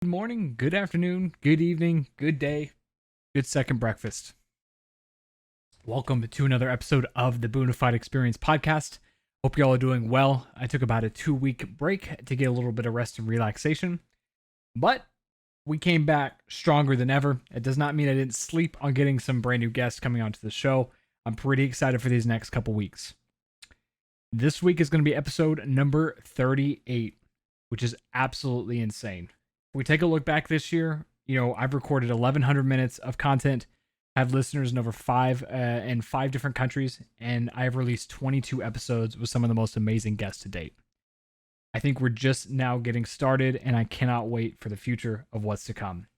Good morning, good afternoon, good evening, good day, good second breakfast. Welcome to another episode of the Boonafide Experience podcast. Hope y'all are doing well. I took about a 2 week break to get a little bit of rest and relaxation, but we came back stronger than ever. It does not mean I didn't sleep on getting some brand new guests coming onto the show. I'm pretty excited for these next couple weeks. This week is going to be episode number 38, which is absolutely insane. If we take a look back this year, I've recorded 1,100 minutes of content, have listeners in over five different countries, and I've released 22 episodes with some of the most amazing guests to date. I think we're just now getting started, and I cannot wait for the future of what's to come.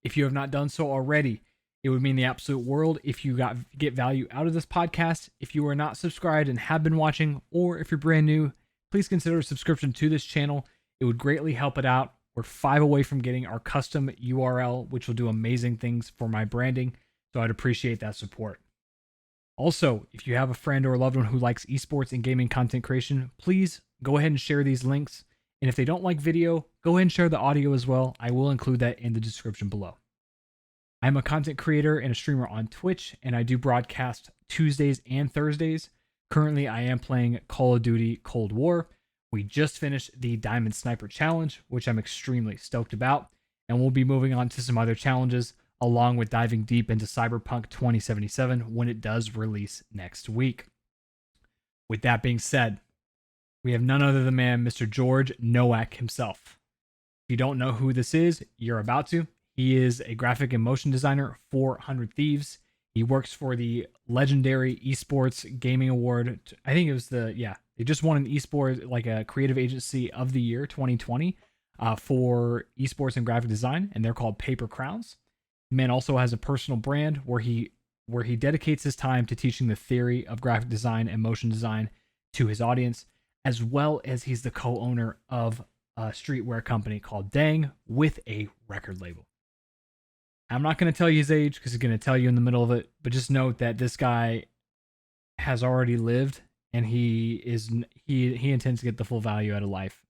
If you have not done so already, it would mean the absolute world if you get value out of this podcast. If you are not subscribed and have been watching, or if you're brand new, please consider a subscription to this channel. It would greatly help it out. We're 5 away from getting our custom URL, which will do amazing things for my branding, so I'd appreciate that support. Also, if you have a friend or a loved one who likes esports and gaming content creation, please go ahead and share these links. And if they don't like video, go ahead and share the audio as well. I will include that in the description below. I'm a content creator and a streamer on Twitch, and I do broadcast Tuesdays and Thursdays. Currently, I am playing Call of Duty Cold War. We just finished the Diamond Sniper Challenge, which I'm extremely stoked about, and we'll be moving on to some other challenges, along with diving deep into Cyberpunk 2077 when it does release next week. With that being said, we have none other than Mr. George Nowack himself. If you don't know who this is, you're about to. He is a graphic and motion designer for 100 Thieves. He works for the legendary Esports Gaming Award. I think it was they just won an esports, like a creative agency of the year 2020 for esports and graphic design, and they're called Paper Crowns. The man also has a personal brand where he dedicates his time to teaching the theory of graphic design and motion design to his audience, as well as he's the co-owner of a streetwear company called Dang with a record label. I'm not going to tell you his age because he's going to tell you in the middle of it, but just note that this guy has already lived and he intends to get the full value out of life.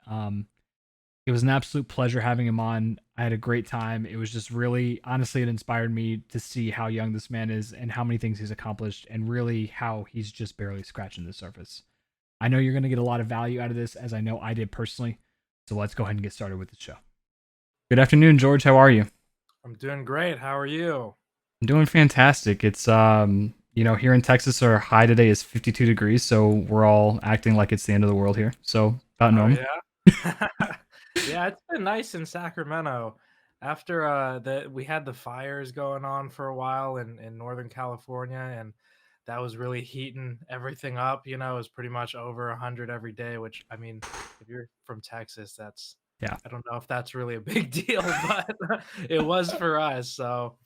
It was an absolute pleasure having him on. I had a great time. It was just really, honestly, it inspired me to see how young this man is and how many things he's accomplished, and really how he's just barely scratching the surface. I know you're going to get a lot of value out of this, as I know I did personally. So let's go ahead and get started with the show. Good afternoon, George. How are you? I'm doing great. How are you? I'm doing fantastic. It's here in Texas, our high today is 52 degrees, so we're all acting like it's the end of the world here. So about Oh normal. yeah. Yeah, it's been nice in Sacramento. After we had the fires going on for a while in Northern California, and that was really heating everything up. It was pretty much over 100 every day, which, I mean, if you're from Texas, that's, Yeah. I don't know if that's really a big deal, but it was for us. So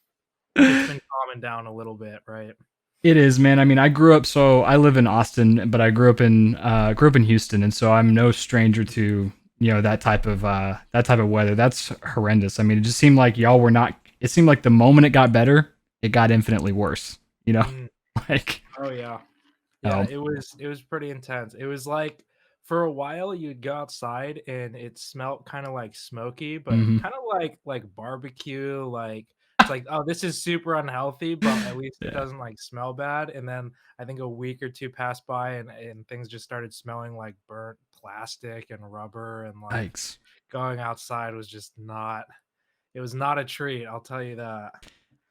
it's been calming down a little bit, right? It is, man. I mean, I live in Austin, but I grew up in Houston, and so I'm no stranger to, that type of weather. That's horrendous. I mean, it just seemed like y'all were not it seemed like the moment it got better, it got infinitely worse, you know? Mm. Like, Oh yeah. Yeah, oh, it was pretty intense. It was like for a while you'd go outside and it smelled kind of like smoky, but mhm. kind of like barbecue. Like it's like, oh, this is super unhealthy, but at least it Yeah. doesn't like smell bad. And then I think a week or two passed by and things just started smelling like burnt plastic and rubber, and like Yikes. going outside was just not, it was not a treat, I'll tell you that.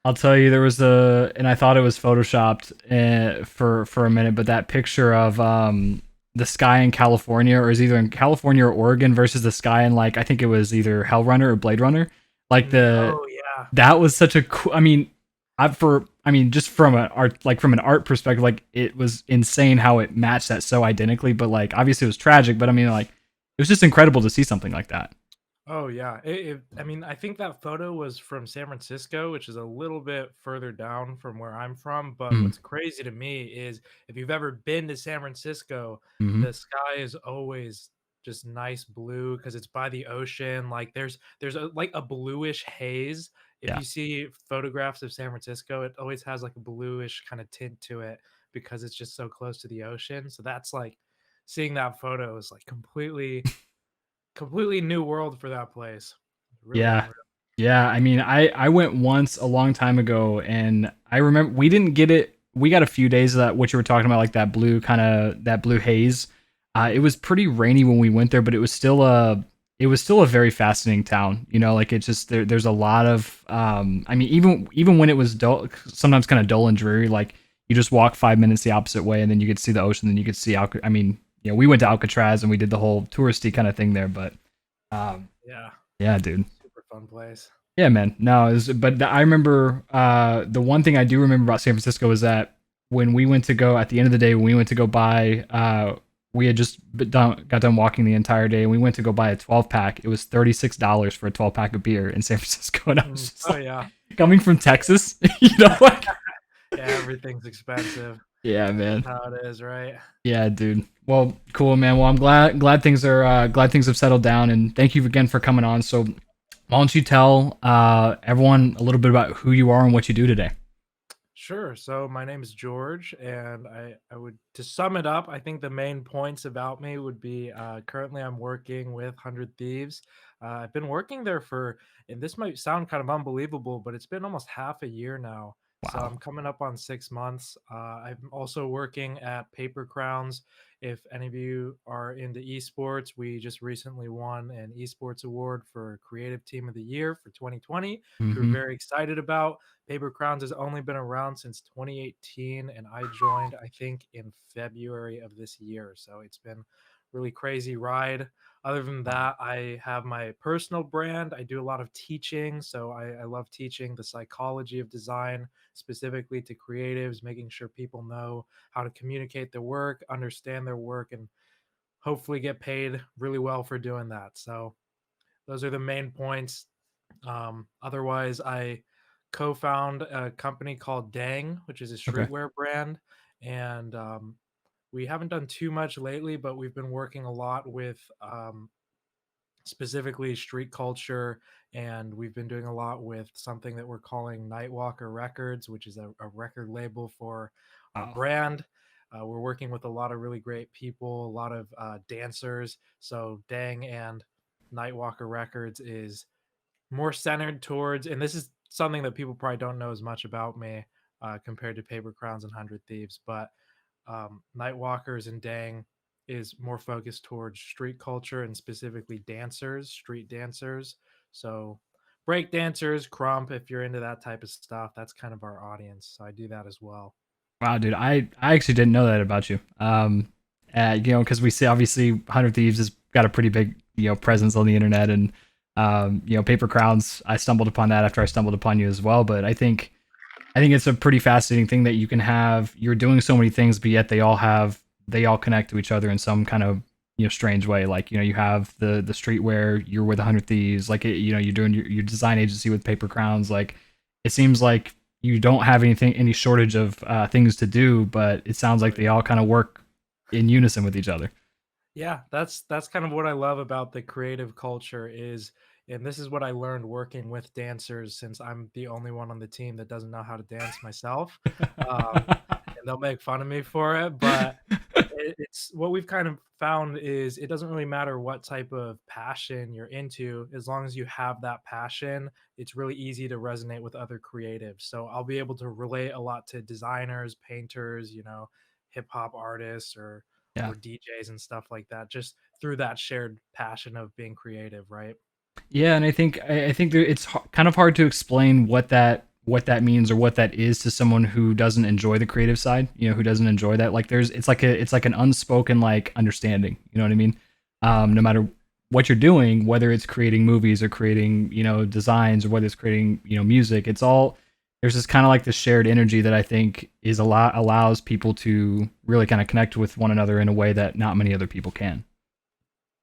I'll tell you, and I thought it was photoshopped for a minute, but that picture of the sky in California, or is either in California or Oregon, versus the sky in, like, I think it was either Hellrunner or Blade Runner. Like, Oh yeah. that was such a cool. Just from an art perspective, like, it was insane how it matched that so identically. But, like, obviously it was tragic. But I mean, like, it was just incredible to see something like that. Oh yeah. I mean, I think that photo was from San Francisco, which is a little bit further down from where I'm from. But Mm-hmm. what's crazy to me is if you've ever been to San Francisco, Mm-hmm. the sky is always just nice blue because it's by the ocean. Like there's like a bluish haze. If Yeah. you see photographs of San Francisco, it always has like a bluish kind of tint to it because it's just so close to the ocean. So that's like seeing that photo is like completely new world for that place. Really Yeah. unreal. Yeah, I mean, I went once a long time ago, and I remember we didn't get it. We got a few days of that, what you were talking about, like that blue haze. It was pretty rainy when we went there, but it was still a very fascinating town. You know, like it just there's a lot of I mean, even when it was dull, sometimes kind of dull and dreary. Like you just walk 5 minutes the opposite way, and then you could see the ocean, then you could see I mean, we went to Alcatraz and we did the whole touristy kind of thing there, but um, Yeah, yeah, dude. super fun place. Yeah, man. No, I remember the one thing I do remember about San Francisco is that when we went to go at the end of the day, when we went to go buy, we had just got done walking the entire day, and we went to go buy a 12 pack. It was $36 for a 12 pack of beer in San Francisco, and I was just Oh like, yeah. coming from Texas, like, Yeah, everything's expensive. yeah, man. How it is, right? Yeah, dude. Well, cool, man. Well, I'm glad things have settled down, and thank you again for coming on. So, why don't you tell everyone a little bit about who you are and what you do today? Sure. So my name is George, and I would to sum it up, I think the main points about me would be currently I'm working with 100 Thieves. I've been working there for, and this might sound kind of unbelievable, but it's been almost half a year now. So Wow. I'm coming up on 6 months. I'm also working at Paper Crowns. If any of you are into esports, we just recently won an esports award for Creative Team of the Year for 2020, which we're Mm-hmm. very excited about. Paper Crowns has only been around since 2018, and I joined, I think, in February of this year. So it's been really crazy ride. Other than Wow. that, I have my personal brand. I do a lot of teaching. So I love teaching the psychology of design, specifically to creatives, making sure people know how to communicate their work, understand their work, and hopefully get paid really well for doing that. So those are the main points. Otherwise, I co-found a company called Dang, which is a Okay. streetwear brand, and we haven't done too much lately, but we've been working a lot with specifically street culture, and we've been doing a lot with something that we're calling Nightwalker Records, which is a record label for our Wow. brand. We're working with a lot of really great people, a lot of dancers. So Dang and Nightwalker Records is more centered towards, and this is something that people probably don't know as much about me compared to Paper Crowns and 100 Thieves, but Nightwalkers and Dang is more focused towards street culture and specifically dancers, street dancers. So break dancers, crump, if you're into that type of stuff, that's kind of our audience. So I do that as well. Wow, dude. I actually didn't know that about you. Because we see obviously 100 Thieves has got a pretty big presence on the internet, and Paper Crowns. I stumbled upon that after I stumbled upon you as well. But I think it's a pretty fascinating thing that you can have. You're doing so many things, but yet they all connect to each other in some kind of strange way. Like you have the streetwear. You're with 100 Thieves. Like you're doing your design agency with Paper Crowns. Like it seems like you don't have any shortage of things to do, but it sounds Oh like yeah. they all kind of work in unison with each other. Yeah, that's kind of what I love about the creative culture is, and this is what I learned working with dancers since I'm the only one on the team that doesn't know how to dance myself. And they'll make fun of me for it, but it's what we've kind of found is it doesn't really matter what type of passion you're into, as long as you have that passion, it's really easy to resonate with other creatives. So I'll be able to relate a lot to designers, painters, hip hop artists Yeah. or DJs and stuff like that, just through that shared passion of being creative, right? Yeah, and I think that it's kind of hard to explain what that means or what that is to someone who doesn't enjoy the creative side. Who doesn't enjoy that. Like it's like an unspoken like understanding. You know what I mean? No matter what you're doing, whether it's creating movies or creating designs or whether it's creating music, it's all there's this kind of like this shared energy that I think is a lot allows people to really kind of connect with one another in a way that not many other people can.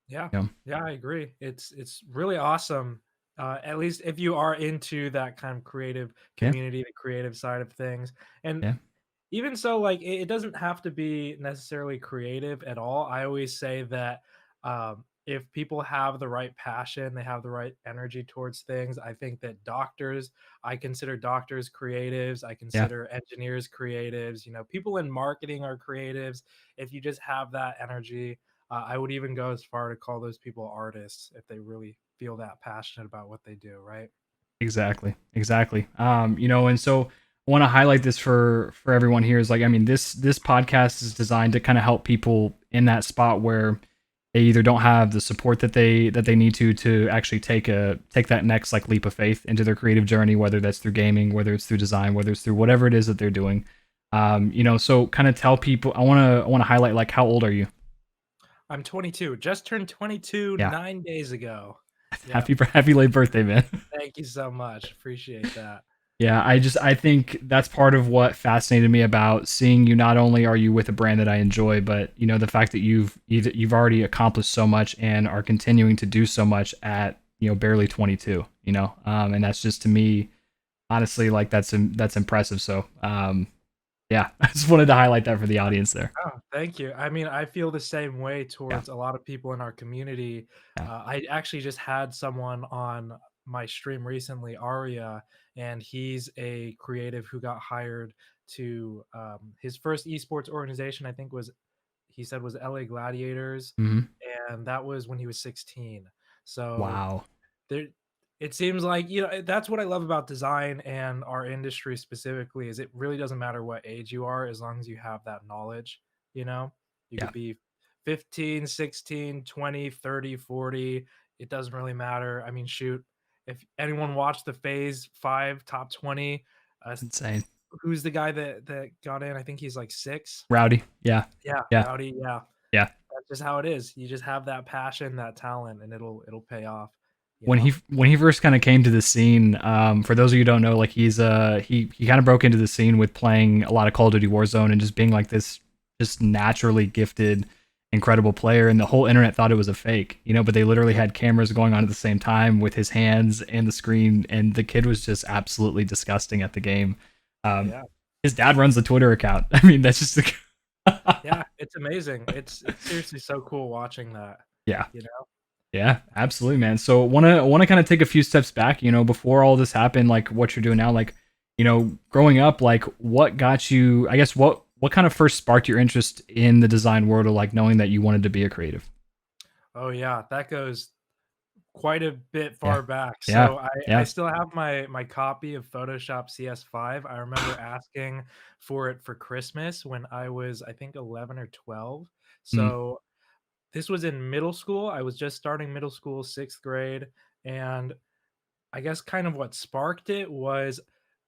Yeah. You know? Yeah, I agree. It's really awesome. At least if you are into that kind of creative Yeah, community, the creative side of things. And yeah, even so, like it doesn't have to be necessarily creative at all. I always say that if people have the right passion, they have the right energy towards things. I think that I consider doctors creatives. I yeah. consider engineers creatives. People in marketing are creatives. If you just have that energy, I would even go as far to call those people artists if they really feel that passionate about what they do, right? Exactly. Exactly. And so I want to highlight this for everyone here is like, I mean, this podcast is designed to kind of help people in that spot where they either don't have the support that they need to actually take that next like leap of faith into their creative journey, whether that's through gaming, whether it's through design, whether it's through whatever it is that they're doing. So kind of tell people, I want to highlight, like, how old are you? I'm 22, just turned 22 Yeah. 9 days ago. Yeah, Happy late birthday, man. thank you so much. Appreciate that. Yeah, I think that's part of what fascinated me about seeing you. Not only are you with a brand that I enjoy, but the fact that you've already accomplished so much and are continuing to do so much at barely 22. And that's just, to me, honestly, like, that's impressive. So yeah, I just wanted to highlight that for the audience there. Oh, thank you. I mean, I feel the same way Yeah, towards a lot of people in our community. yeah. I actually just had someone on my stream recently, Aria, and he's a creative who got hired to his first esports organization, I think he said was LA Gladiators, Hmm. and that was when he was 16. So Wow. there it seems like, that's what I love about design and our industry specifically is it really doesn't matter what age you are as long as you have that knowledge, you know? You Yeah. could be 15, 16, 20, 30, 40. It doesn't really matter. I mean, shoot, if anyone watched the Phase 5 top 20, uh, It's insane. who's the guy that got in? I think he's like 6. Rowdy. Yeah. Yeah, Yeah. Rowdy, yeah. Yeah. That's just how it is. You just have that passion, that talent, and it'll pay off, you when know? he first kind of came to the scene, for those of you who don't know, like, he kind of broke into the scene with playing a lot of Call of Duty Warzone and just being like this just naturally gifted, incredible player, and the whole internet thought it was a fake, but they literally had cameras going on at the same time with his hands and the screen, and the kid was just absolutely disgusting at the game. um Yeah. his dad runs the Twitter account. I mean, that's just Yeah, it's amazing. It's seriously so cool watching that, yeah. you know? Yeah, absolutely, man. So wanna kind of take a few steps back, before all this happened, like what you're doing now, like, growing up, like, what got you, I guess, what kind of first sparked your interest in the design world, or like knowing that you wanted to be a creative? Oh, yeah, that goes quite a bit Yeah. far back. Yeah. So I Yeah. still have my copy of Photoshop CS5. I remember asking for it for Christmas when I was, I think, 11 or 12. Mm. So this was in middle school. I was just starting middle school, 6th grade, and I guess kind of what sparked it was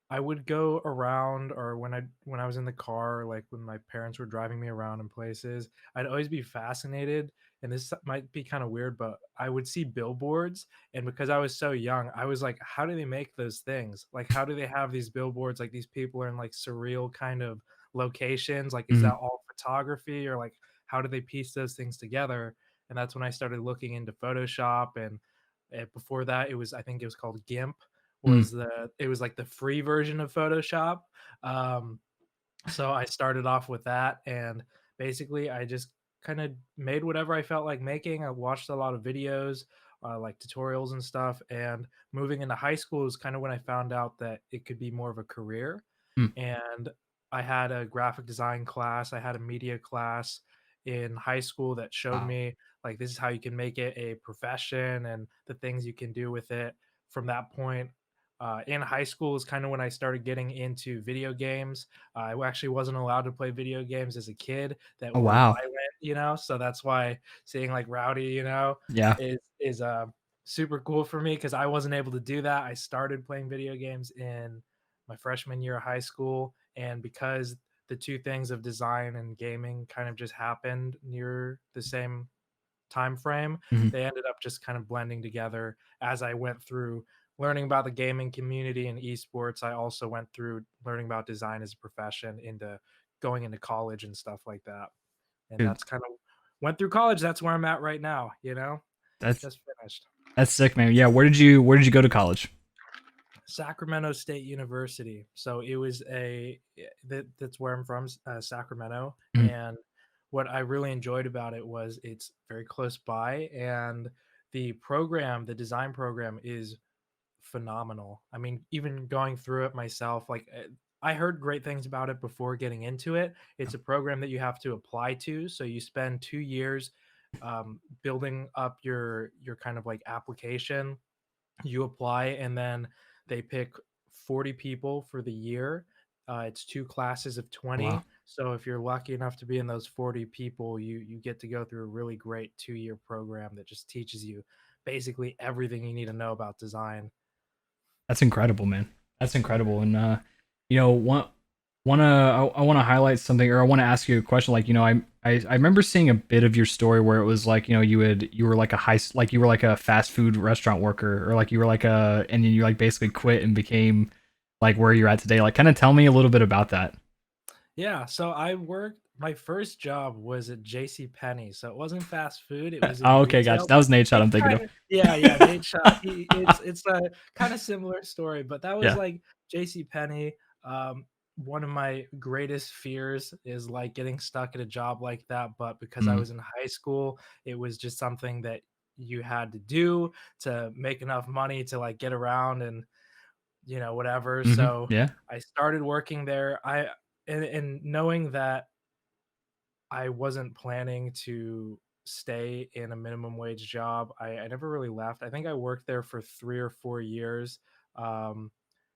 I would go around or when I was in the car, like when my parents were driving me around in places, I'd always be fascinated, and this might be kind of weird, but I would see billboards, and because I was so young, I was like, how do they make those things? Like, how do they have these billboards? Like, these people are in like surreal kind of locations. Like, is that Mhm. all photography, or like how do they piece those things together? And that's when I started looking into Photoshop, and before that, I think it was called GIMP, Mm. it was like the free version of Photoshop. Um, so I started off with that, and basically I just kind of made whatever I felt like making. I watched a lot of videos, like tutorials and stuff. And moving into high school is kind of when I found out that it could be more of a career. Mm. And I had a graphic design class, I had a media class in high school that showed Wow. me like this is how you can make it a profession and the things you can do with it. From that point, in high school is kind of when I started getting into video games. I actually wasn't allowed to play video games as a kid that Oh, were wow. violent, so that's why seeing like Rowdy, Yeah. is super cool for me because I wasn't able to do that. I started playing video games in my freshman year of high school, and because the two things of design and gaming kind of just happened near the same time frame, Mhm. they ended up just kind of blending together as I went through learning about the gaming community and esports. I also went through learning about design as a profession into going into college and stuff like that. And Dude, that's kind of went through college. That's where I'm at right now, that's just finished. that's sick, man. Yeah, where did you go to college? Sacramento State University. So it was that's where I'm from, Sacramento. Mhm. And what I really enjoyed about it was it's very close by, and the design program is phenomenal. I mean, even going through it myself, like I heard great things about it before getting into it. It's a program that you have to apply to. So you spend 2 years building up your kind of like application. You apply, and then they pick 40 people for the year. It's two classes of Wow. 20. So if you're lucky enough to be in those 40 people, you get to go through a really great 2-year program that just teaches you basically everything you need to know about design. That's incredible, man. That's incredible. And I want to highlight something, or I want to ask you a question. Like, I remember seeing a bit of your story where it was like, you were like like you were like a fast food restaurant worker, or like you were like and then you like basically quit and became like where you're at today. Like, kind of tell me a little bit about that. Yeah, so I worked my first job was at J.C. Penney. So it wasn't fast food, it was in Oh, okay, gotcha. retail. That was Nate shot It's I'm thinking of. kind of yeah, yeah, Nate Shot. It's a kind of similar story, but that was Yeah. like J.C. Penney. One of my greatest fears is like getting stuck at a job like that, but because I Mm, was in high school, it was just something that you had to do to make enough money to like get around and whatever. mm-hmm. So Yeah. I started working there. And knowing that I wasn't planning to stay in a minimum wage job, I never really left. I think I worked there for 3 or 4 years. Um,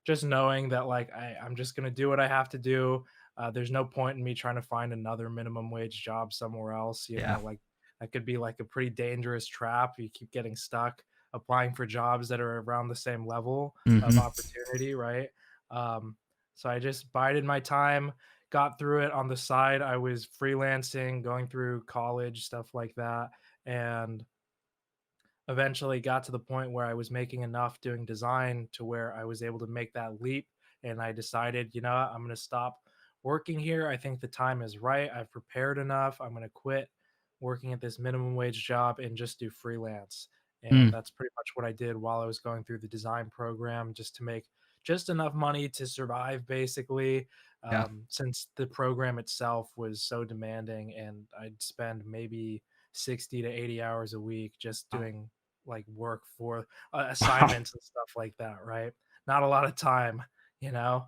just knowing that like I'm just gonna do what I have to do. There's no point in me trying to find another minimum wage job somewhere else. Yeah. Like that could be like a pretty dangerous trap. You keep getting stuck applying for jobs that are around the same level of Mm-hmm. opportunity, right? Um, so I just bided my time, got through it. On the side, I was freelancing, going through college, stuff like that, and eventually got to the point where I was making enough doing design to where I was able to make that leap. And I decided, I'm going to stop working here. I think the time is right. I've prepared enough. I'm going to quit working at this minimum wage job and just do freelance. And Mm, that's pretty much what I did while I was going through the design program, just to make just enough money to survive, basically. yeah. Since the program itself was so demanding, and I'd spend maybe 60 to 80 hours a week just Wow. doing like work for Wow. assignments and stuff like that, right? Not a lot of time, you know?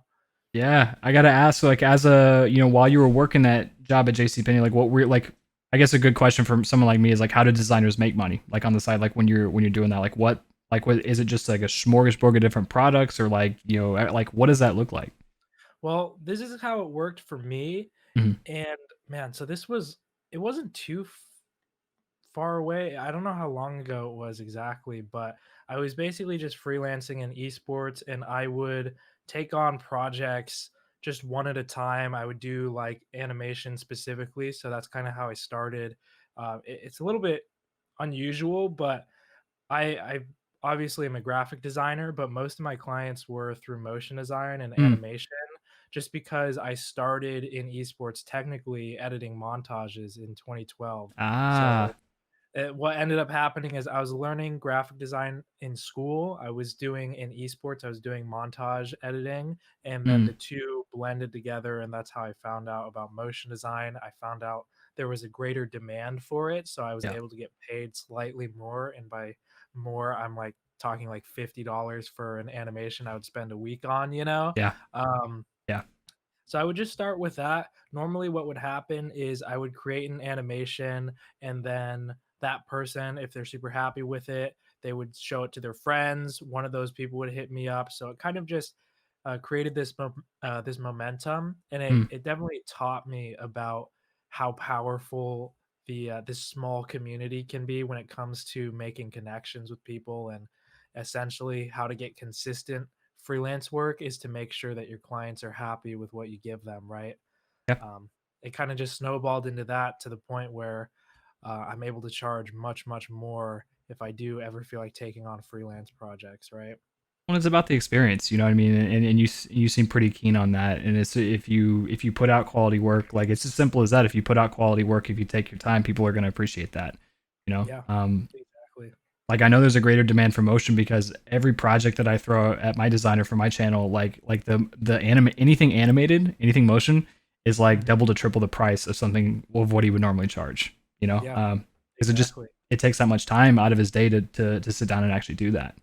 Yeah, I gotta ask, like, as a while you were working that job at JCPenney, like, what were like? I guess a good question for someone like me is like, how do designers make money? Like on the side, like when you're doing that, what is it? Just like a smorgasbord of different products, or like like what does that look like? Well, this is how it worked for me. Mhm. And man, so it wasn't too far away. I don't know how long ago it was exactly, but I was basically just freelancing in esports, and I would take on projects just one at a time. I would do like animation specifically. So that's kind of how I started. It's a little bit unusual, but I obviously am a graphic designer, but most of my clients were through motion design and Mm. animation, just because I started in esports technically editing montages in 2012. So Ah. what ended up happening is I was learning graphic design in school. I was doing in esports, I was doing montage editing, and then Mm. the two blended together. And that's how I found out about motion design. I found out there was a greater demand for it. So I was Yeah. able to get paid slightly more. And by more, I'm like talking like $50 for an animation I would spend a week on, you know? Yeah. Um, Yeah. so I would just start with that. Normally, what would happen is I would create an animation, and then that person, if they're super happy with it, they would show it to their friends. One of those people would hit me up. So it kind of just created this momentum, and it Mm. it definitely taught me about how powerful the this small community can be when it comes to making connections with people, and essentially how to get consistent freelance work is to make sure that your clients are happy with what you give them, right? Yeah. Um, it kind of just snowballed into that, to the point where I'm able to charge much, much more if I do ever feel like taking on freelance projects, right? Well, it's about the experience, you know what I mean, and you seem pretty keen on that. And it's if you put out quality work, like it's as simple as that. If you put out quality work, if you take your time, people are going to appreciate that. You know, Yeah, exactly. like I know there's a greater demand for motion because every project that I throw at my designer for my channel, like the anime anything animated, anything motion is like Mhm. double to triple the price of something of what he would normally charge. Yeah, Because exactly. it takes that much time out of his day to sit down and actually do that.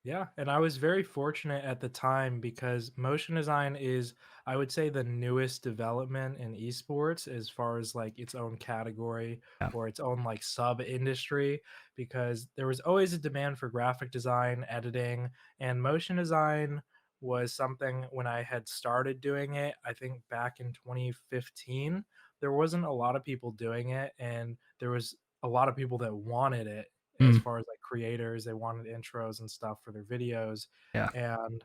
Yeah, and I was very fortunate at the time because motion design is, I would say, the newest development in esports as far as like its own category Yeah. or its own like sub industry, because there was always a demand for graphic design, editing, and motion design was something when I had started doing it, I think back in 2015, there wasn't a lot of people doing it, and there was a lot of people that wanted it as Mm, far as like creators. They wanted intros and stuff for their videos. yeah. And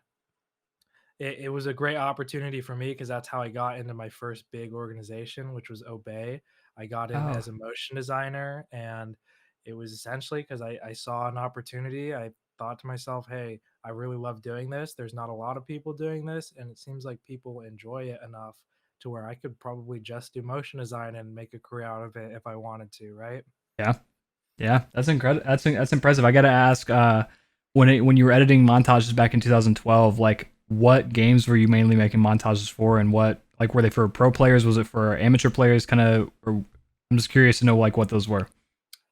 it was a great opportunity for me because that's how I got into my first big organization, which was Obey. I got in Oh, as a motion designer, and it was essentially because I saw an opportunity. I thought to myself, hey, I really love doing this. There's not a lot of people doing this, and it seems like people enjoy it enough to where I could probably just do motion design and make a career out of it if I wanted to, right? yeah. Yeah, that's incredible. That's impressive. I gotta ask, when you were editing montages back in 2012, like what games were you mainly making montages for, and what like were they for pro players? Was it for amateur players? Kind of. I'm just curious to know like what those were.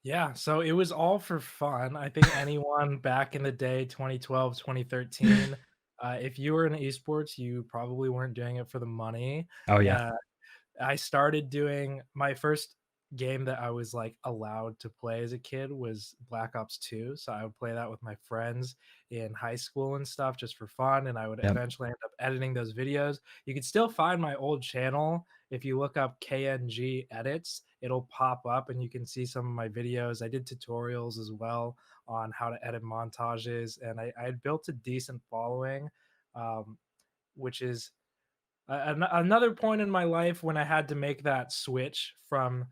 Yeah, so it was all for fun. I think anyone back in the day, 2012, 2013, if you were in esports, you probably weren't doing it for the money. Oh yeah, Uh, I started doing my first game that I was like allowed to play as a kid was Black Ops 2. So I would play that with my friends in high school and stuff just for fun. And I would yep, eventually end up editing those videos. You can still find my old channel. If you look up KNG edits, it'll pop up and you can see some of my videos. I did tutorials as well on how to edit montages. And I had built a decent following, um, which is another point in my life when I had to make that switch from,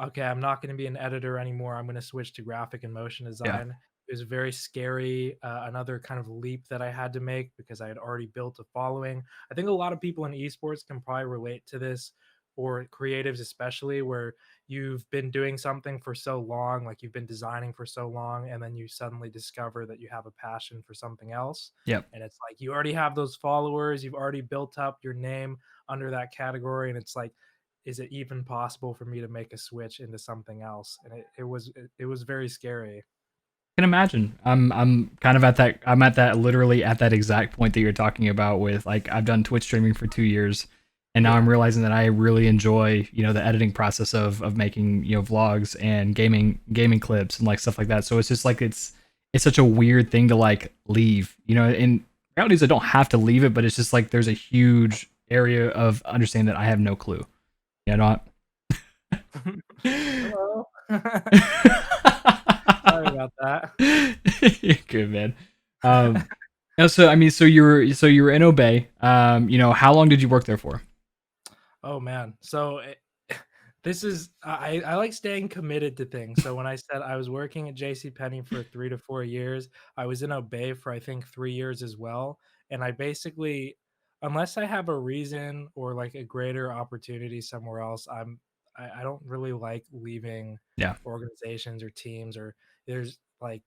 okay, I'm not going to be an editor anymore. I'm going to switch to graphic and motion yeah, design. It was very scary. Another kind of leap that I had to make because I had already built a following. I think a lot of people in esports can probably relate to this, or creatives especially, where you've been doing something for so long, like you've been designing for so long, and then you suddenly discover that you have a passion for something else. yep. And it's like you already have those followers, you've already built up your name under that category. And it's like, is it even possible for me to make a switch into something else? And it was very scary. Can imagine. I'm kind of at that. I'm at that literally at that exact point that you're talking about. With like I've done Twitch streaming for 2 years, and now I'm Yeah. realizing that I really enjoy the editing process of making vlogs and gaming clips and like stuff like that. So it's just like it's such a weird thing to like leave. In reality, is I don't have to leave it, but it's just like there's a huge area of understanding that I have no clue. Yeah, not. Hello. Sorry about that. You're good, man. Um, so I mean, so you were in Obey. How long did you work there for? Oh man. This is I like staying committed to things. So when I said I was working at JC Penney for 3 to 4 years, I was in Obey for I think 3 years as well. And I basically, unless I have a reason or like a greater opportunity somewhere else, I don't really like leaving Yeah, organizations or teams. Or there's like,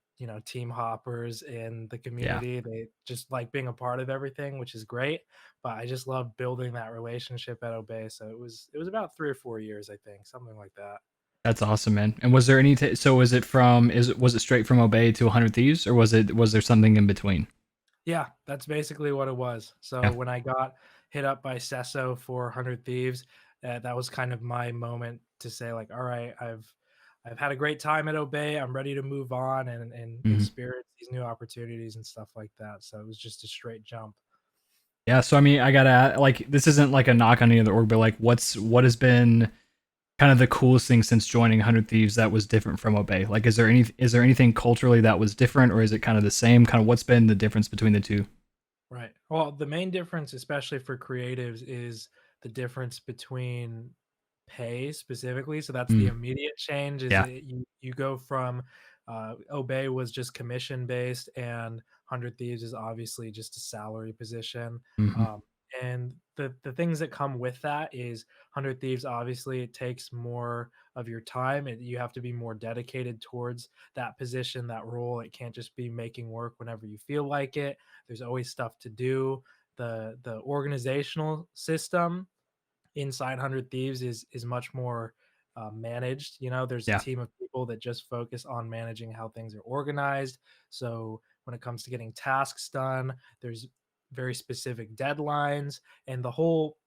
team hoppers in the yeah, community. They just like being a part of everything, which is great, but I just love building that relationship at Obey. So it was about 3 or 4 years, I think, something like that. that's awesome, man. And was there so was it was it straight from Obey to 100 Thieves, or was there something in between? Yeah, that's basically what it was. So Yeah, when I got hit up by Sesso for 100 Thieves, that was kind of my moment to say like, all right, I've had a great time at Obey. I'm ready to move on and hmm experience these new opportunities and stuff like that. So it was just a straight jump. yeah. So I mean, I gotta like this isn't like a knock on any other org, but like what has been kind of the coolest thing since joining 100 Thieves that was different from Obey? Like, is there anything culturally that was different, or is it kind of the same? Kind of what's been the difference between the two? Right. Well, the main difference, especially for creatives, is the difference between pay specifically. So that's the Mm, immediate change. Is yeah. you go from Obey was just commission based, and 100 Thieves is obviously just a salary position. hmm Um, and the things that come with that is 100 Thieves. Obviously, it takes more of your time, and you have to be more dedicated towards that position, that role. It can't just be making work whenever you feel like it. There's always stuff to do. The organizational system inside 100 Thieves is much more managed. There's a Yeah. team of people that just focus on managing how things are organized. So when it comes to getting tasks done. There's very specific deadlines, and the whole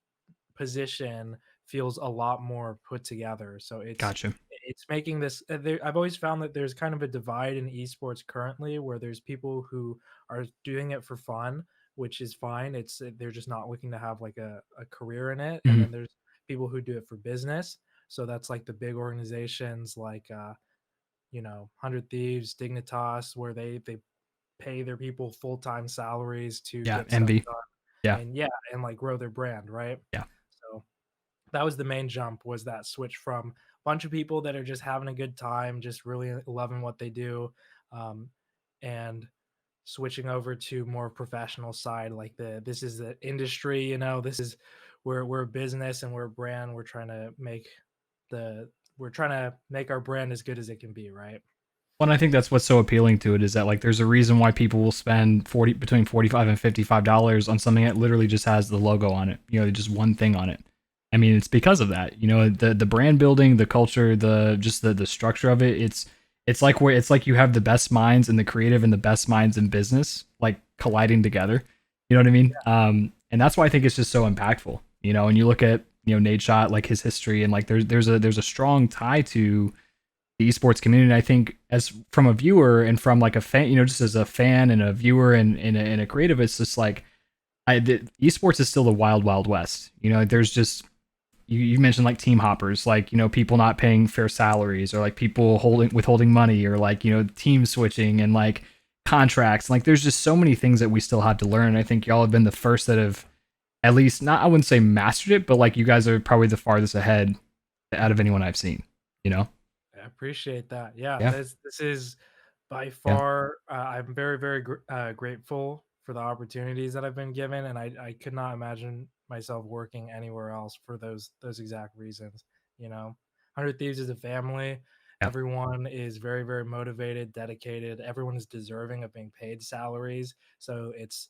position feels a lot more put together. So Gotcha. it's making this. I've always found that there's kind of a divide in esports currently, where there's people who are doing it for fun, which is fine. They're just not looking to have like a career in it, and Mhm. then there's people who do it for business. So that's like the big organizations like 100 Thieves, Dignitas, where they pay their people full-time salaries to Yeah, get stuff envy. done Yeah, and yeah, and like grow their brand, right? yeah. So that was the main jump, was that switch from a bunch of people that are just having a good time, just really loving what they do, um, and switching over to more professional side, like this is the industry, this is we're a business and we're a brand. The we're trying to make our brand as good as it can be, right? Well, and I think that's what's so appealing to it is that like there's a reason why people will spend 40 between 45 and $55 on something that literally just has the logo on it. Just one thing on it. I mean, it's because of that. The brand building, the culture, the structure of it. It's like you have the best minds in the creative and the best minds in business like colliding together. You know what I mean? And that's why I think it's just so impactful. And you look at Nate Shot, like his history, and like there's a strong tie to the esports community. I think as from a viewer and from like a fan, just as a fan and a viewer and a creative, it's just like the esports is still the wild wild west. There's just you mentioned like team hoppers, like people not paying fair salaries, or like people withholding money, or like team switching and like contracts. Like there's just so many things that we still have to learn. And I think y'all have been the first that have at least not, I wouldn't say mastered it, but like you guys are probably the farthest ahead out of anyone I've seen. You know? I appreciate that. Yeah, Yeah. this is by Yeah. far. I'm very very grateful for the opportunities that I've been given, and I could not imagine myself working anywhere else for those exact reasons. 100 Thieves is a family. Yeah. Everyone is very very motivated, dedicated. Everyone is deserving of being paid salaries. So it's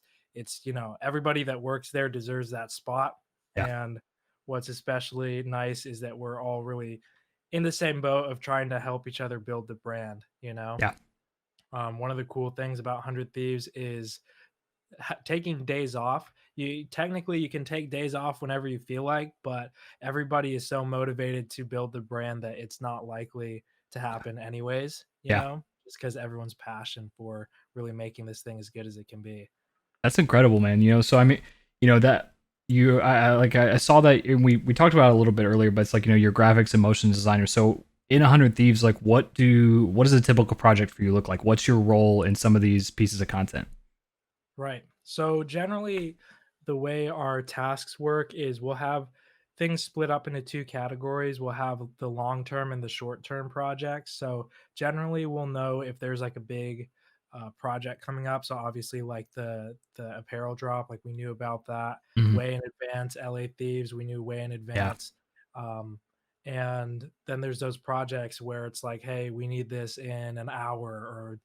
everybody that works there deserves that spot. Yeah. And what's especially nice is that we're all really in the same boat of trying to help each other build the brand. Yeah. One of the cool things about 100 Thieves is taking days off. You can take days off whenever you feel like, but everybody is so motivated to build the brand that it's not likely to happen anyways, Yeah. just because everyone's passion for really making this thing as good as it can be. That's incredible, man. So I mean, that I saw that, and we talked about it a little bit earlier, but it's like, you're graphics and motion designer. So in 100 Thieves, like what does a typical project for you look like? What's your role in some of these pieces of content? Right. So generally, the way our tasks work is we'll have things split up into two categories. We'll have the long term and the short term projects. So generally, we'll know if there's like a big project coming up. So obviously, like the apparel drop, like we knew about that Mhm. way in advance. LA Thieves, we knew way in Yeah. advance. Um, and then there's those projects where it's like, hey, we need this in an hour, or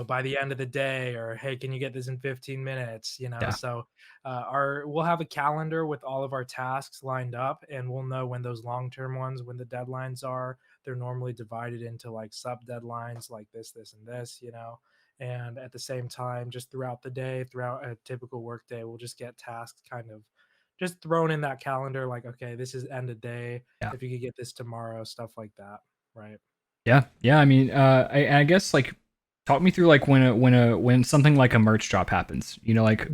by the end of the day, or hey, can you get this in 15 minutes? Yeah. So our we'll have a calendar with all of our tasks lined up, and we'll know when those long-term ones, when the deadlines are. They're normally divided into like sub deadlines, like this and this. And at the same time, just throughout the day, throughout a typical work day, we'll just get tasks kind of just thrown in that calendar, like, okay, this is end of day, Yeah. if you could get this tomorrow, stuff like that, right? Yeah. Yeah. I mean, I guess like talk me through like when something like a merch drop happens. Like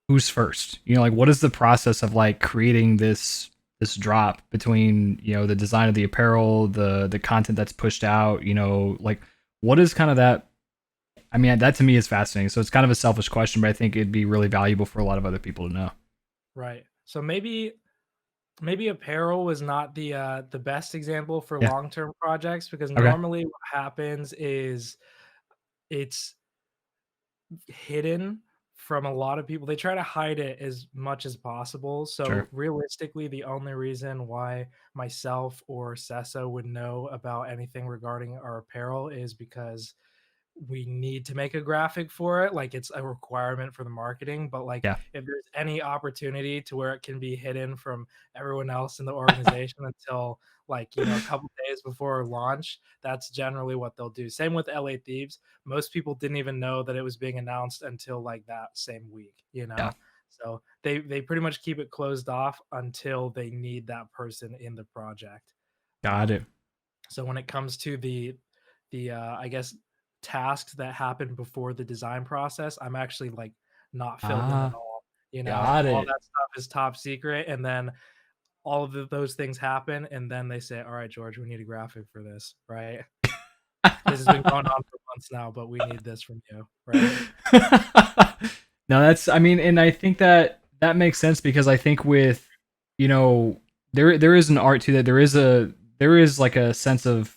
who's first? Like what is the process of like creating this drop between the design of the apparel, the content that's pushed out. Like what is kind of that? I mean, that to me is fascinating. So it's kind of a selfish question, but I think it'd be really valuable for a lot of other people to know. Right. So maybe apparel was not the best example for Yeah. long-term projects, because Okay. normally what happens is it's hidden from a lot of people. They try to hide it as much as possible. So Sure. realistically, the only reason why myself or Sessa would know about anything regarding our apparel is because we need to make a graphic for it, like it's a requirement for the marketing, but like Yeah. if there's any opportunity to where it can be hidden from everyone else in the organization until like, a couple days before launch, that's generally what they'll do. Same with LA Thieves. Most people didn't even know that it was being announced until like that same week, Yeah. So they pretty much keep it closed off until they need that person in the project. Got it. Um, so when it comes to the I guess tasks that happen before the design process, I'm actually like not filled in at Ah, all. got All it. that stuff is top secret, and then all of those things happen, and then they say, "All right, George, we need a graphic for this, right? This has been going on for months now, but we need this from you, right?" No, that's I mean, and I think that that makes sense because I think with you know there is an art to that. There is like a sense of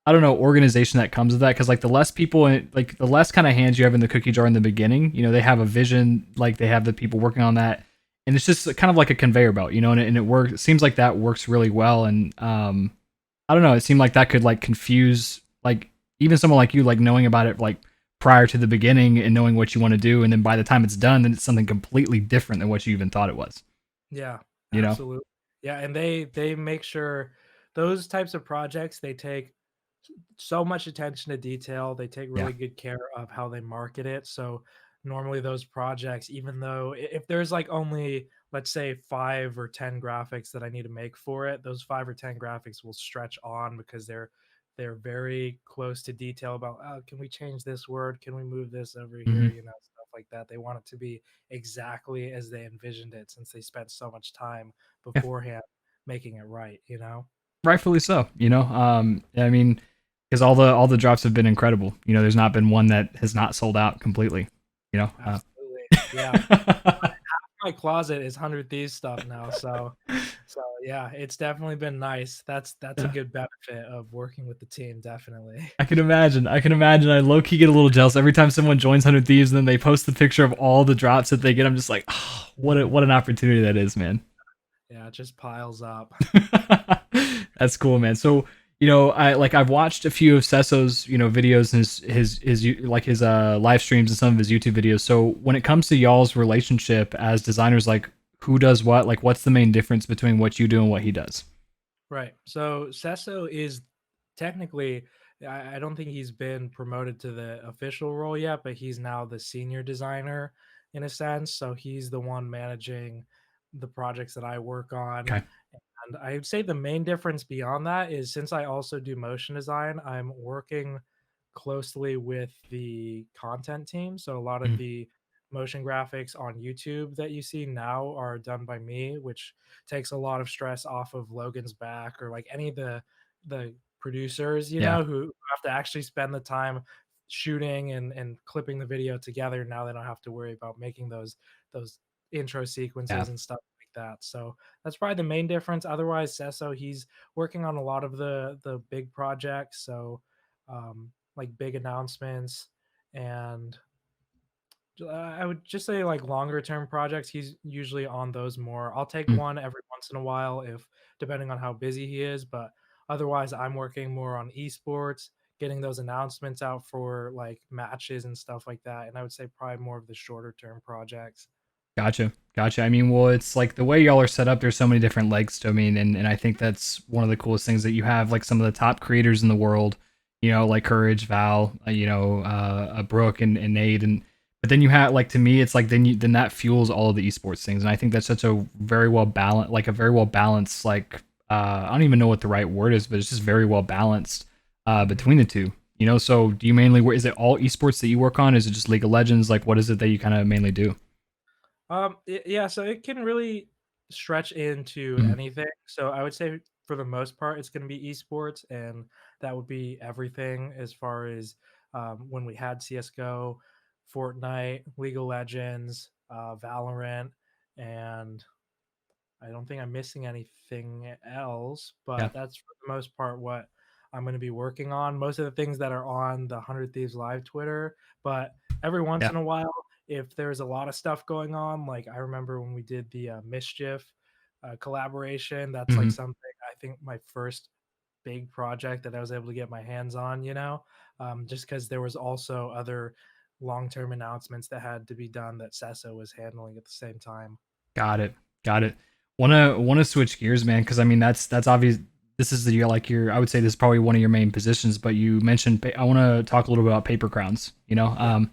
I don't know organization that comes with that because like the less people like the less kind of hands you have in the cookie jar in the beginning, they have a vision, like they have the people working on that, and it's just kind of like a conveyor belt, and it works. It seems like that works really well, and I don't know. It seemed like that could like confuse like even someone like you, like knowing about it like prior to the beginning and knowing what you want to do, and then by the time it's done, then it's something completely different than what you even thought it was. Yeah, You know? absolutely. Yeah, and they make sure those types of projects, they take so much attention to detail. They take Yeah. really good care of how they market it. So normally those projects, even though if there's like only let's say 5 or 10 graphics that I need to make for it, those 5 or 10 graphics will stretch on because they're very close to detail about can we change this word? Can we move this over here? Hmm. Stuff like that. They want it to be exactly as they envisioned it since they spent so much time Yeah. beforehand making it right? Rightfully so. I mean, because all the drops have been incredible. There's not been one that has not sold out completely. You know. Absolutely. Yeah. My closet is 100 Thieves stuff now, so yeah, it's definitely been nice. That's a Yeah. good benefit of working with the team, definitely. I can imagine. I can imagine. I low key get a little jealous every time someone joins 100 Thieves and then they post the picture of all the drops that they get. I'm just like, oh, what an opportunity that is, man. Yeah, it just piles up. That's cool, man. So, I've watched a few of Cesso's, videos and his live streams and some of his YouTube videos. So, when it comes to y'all's relationship as designers, like who does what? Like what's the main difference between what you do and what he does? Right. So Sesso is technically, I don't think he's been promoted to the official role yet, but he's now the senior designer in a sense. So he's the one managing the projects that I work on. Okay. And I would say the main difference beyond that is since I also do motion design, I'm working closely with the content team. So a lot of Mm, the motion graphics on YouTube that you see now are done by me, which takes a lot of stress off of Logan's back or like any of the producers, yeah. who have to actually spend the time shooting and clipping the video together. Now they don't have to worry about making those intro Yeah. sequences and stuff like that. So that's probably the main difference. Otherwise, Sesso, he's working on a lot of the big projects. So like big announcements and I would just say like longer term projects. He's usually on those more. I'll take Mm, one every once in a while if depending on how busy he is, but otherwise I'm working more on esports, getting those announcements out for like matches and stuff like that. And I would say probably more of the shorter term projects. Gotcha. Gotcha. I mean, well, it's like the way y'all are set up, there's so many different legs to, I mean, and I think that's one of the coolest things that you have like some of the top creators in the world, like Courage, Val, Brooke and Nate. But then you have like, to me, it's like, then that fuels all of the esports things. And I think that's such a very well balanced, like a very well balanced, like, I don't even know what the right word is, but it's just very well balanced, Mhm. between the two. So do you mainly, is it all esports that you work on? Is it just League of Legends? Like, what is it that you kind of mainly do? Yeah, so it can really stretch into Mm, anything. So I would say for the most part, it's going to be esports, and that would be everything as far as when we had CS:GO, Fortnite, League of Legends, Valorant, and I don't think I'm missing anything else, yeah. but that's for the most part what I'm going to be working on. Most of the things that are on the 100 Thieves Live Twitter, but every once Yeah. in a while, if there's a lot of stuff going on, like I remember when we did the Mischief collaboration, that's like Mhm. something I think my first big project that I was able to get my hands on, just because there was also other long-term announcements that had to be done that Sessa was handling at the same time. Got it. Got it. Wanna switch gears, man, because I mean that's obvious. This is the like your I would say this is probably one of your main positions, but you mentioned I want to talk a little bit about paper crowns. Yeah.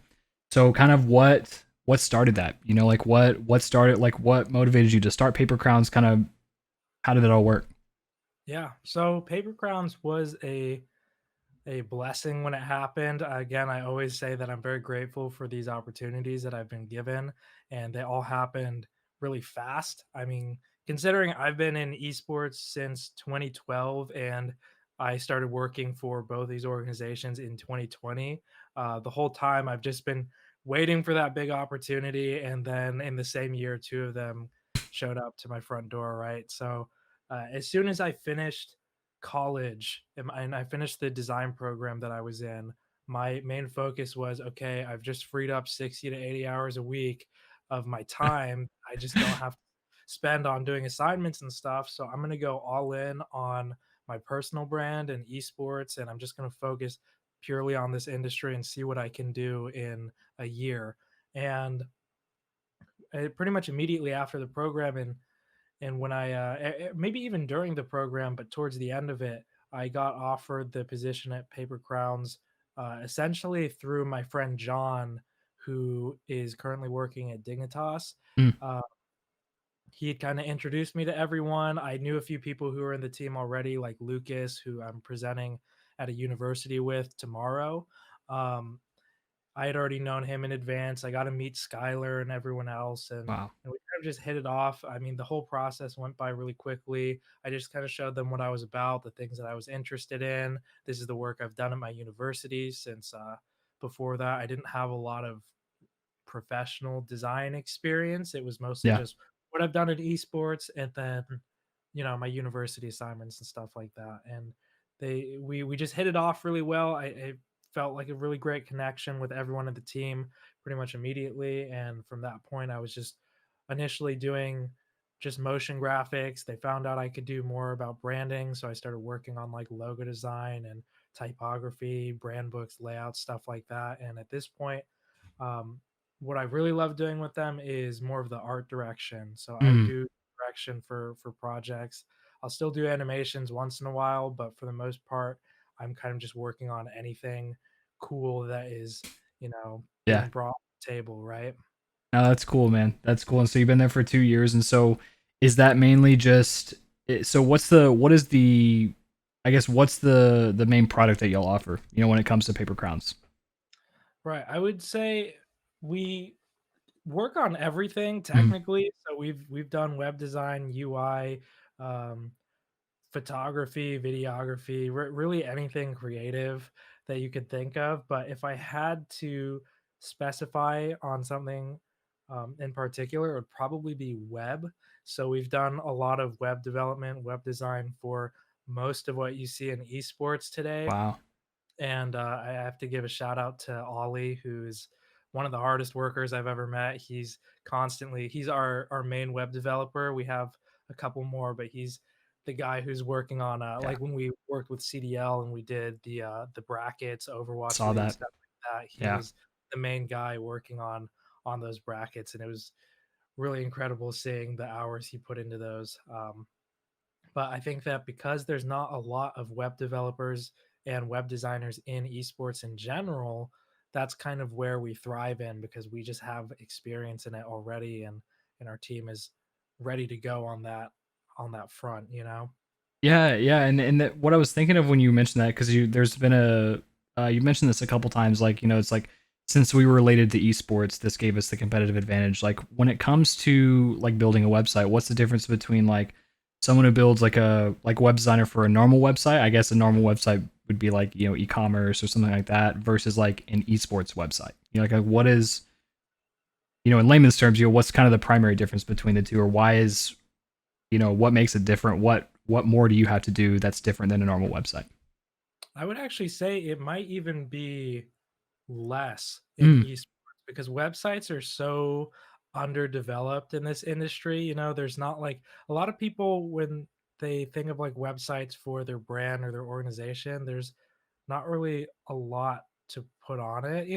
So kind of what started that? Like what started like what motivated you to start paper crowns? Kind of how did it all work? Yeah. So Paper Crowns was a blessing when it happened. Again, I always say that I'm very grateful for these opportunities that I've been given, and they all happened really fast. I mean, considering I've been in esports since 2012 and I started working for both these organizations in 2020, the whole time I've just been waiting for that big opportunity. And then in the same year, two of them showed up to my front door, right? So as soon as I finished college and I finished the design program that I was in, my main focus was okay, I've just freed up 60 to 80 hours a week of my time. I just don't have to spend on doing assignments and stuff. So I'm going to go all in on my personal brand and esports. And I'm just going to focus purely on this industry and see what I can do in a year. And pretty much immediately after the program, and when maybe even during the program, but towards the end of it, I got offered the position at Paper Crowns, essentially through my friend John, who is currently working at Dignitas. Mm, Uh, he had kind of introduced me to everyone. I knew a few people who were in the team already, like Lucas, who I'm presenting at a university with tomorrow. Um, I had already known him in advance. I got to meet Skylar and everyone else, wow. and we kind of just hit it off. I mean, the whole process went by really quickly. I just kind of showed them what I was about, the things that I was interested in. This is the work I've done at my university since before that, I didn't have a lot of professional design experience. It was mostly Yeah. just what I've done in esports and then, my university assignments and stuff like that. And we just hit it off really well. I felt like a really great connection with everyone in the team pretty much immediately. And from that point, I was just initially doing just motion graphics. They found out I could do more about branding. So I started working on like logo design and typography, brand books, layout, stuff like that. And at this point, um, what I really love doing with them is more of the art direction. So I Mm, do direction for projects. I'll still do animations once in a while, but for the most part, I'm kind of just working on anything cool that is, yeah. being brought to the table, right? No, that's cool, man. That's cool. And so you've been there for 2 years, and so is that mainly just? So what is the? I guess what's the main product that y'all offer? When it comes to paper crowns. Right. I would say we work on everything Mm, technically. So we've done web design, UI, um, photography, videography, really anything creative that you could think of. But if I had to specify on something in particular, it would probably be web. So we've done a lot of web development, web design for most of what you see in esports today. wow. And I have to give a shout out to Ollie, who's one of the hardest workers I've ever met. He's our main web developer. We have a couple more, but he's the guy who's working on Yeah. like when we worked with CDL and we did the brackets, Overwatch Saw League, that. stuff like that. He Yeah. was the main guy working on those brackets, and it was really incredible seeing the hours he put into those. But I think that because there's not a lot of web developers and web designers in esports in general, that's kind of where we thrive in because we just have experience in it already, and our team is ready to go on that front, Yeah, yeah, and what I was thinking of when you mentioned that, because there's been you mentioned this a couple times, like it's like since we were related to esports, this gave us the competitive advantage. Like when it comes to like building a website, what's the difference between like someone who builds like a web designer for a normal website? I guess a normal website would be like e-commerce or something like that, versus like an esports website. Like what is in layman's terms, what's kind of the primary difference between the two, or why is what makes it different? What more do you have to do that's different than a normal website? I would actually say it might even be less in Mm, esports because websites are so underdeveloped in this industry. There's not like a lot of people when they think of like websites for their brand or their organization, there's not really a lot to put on it,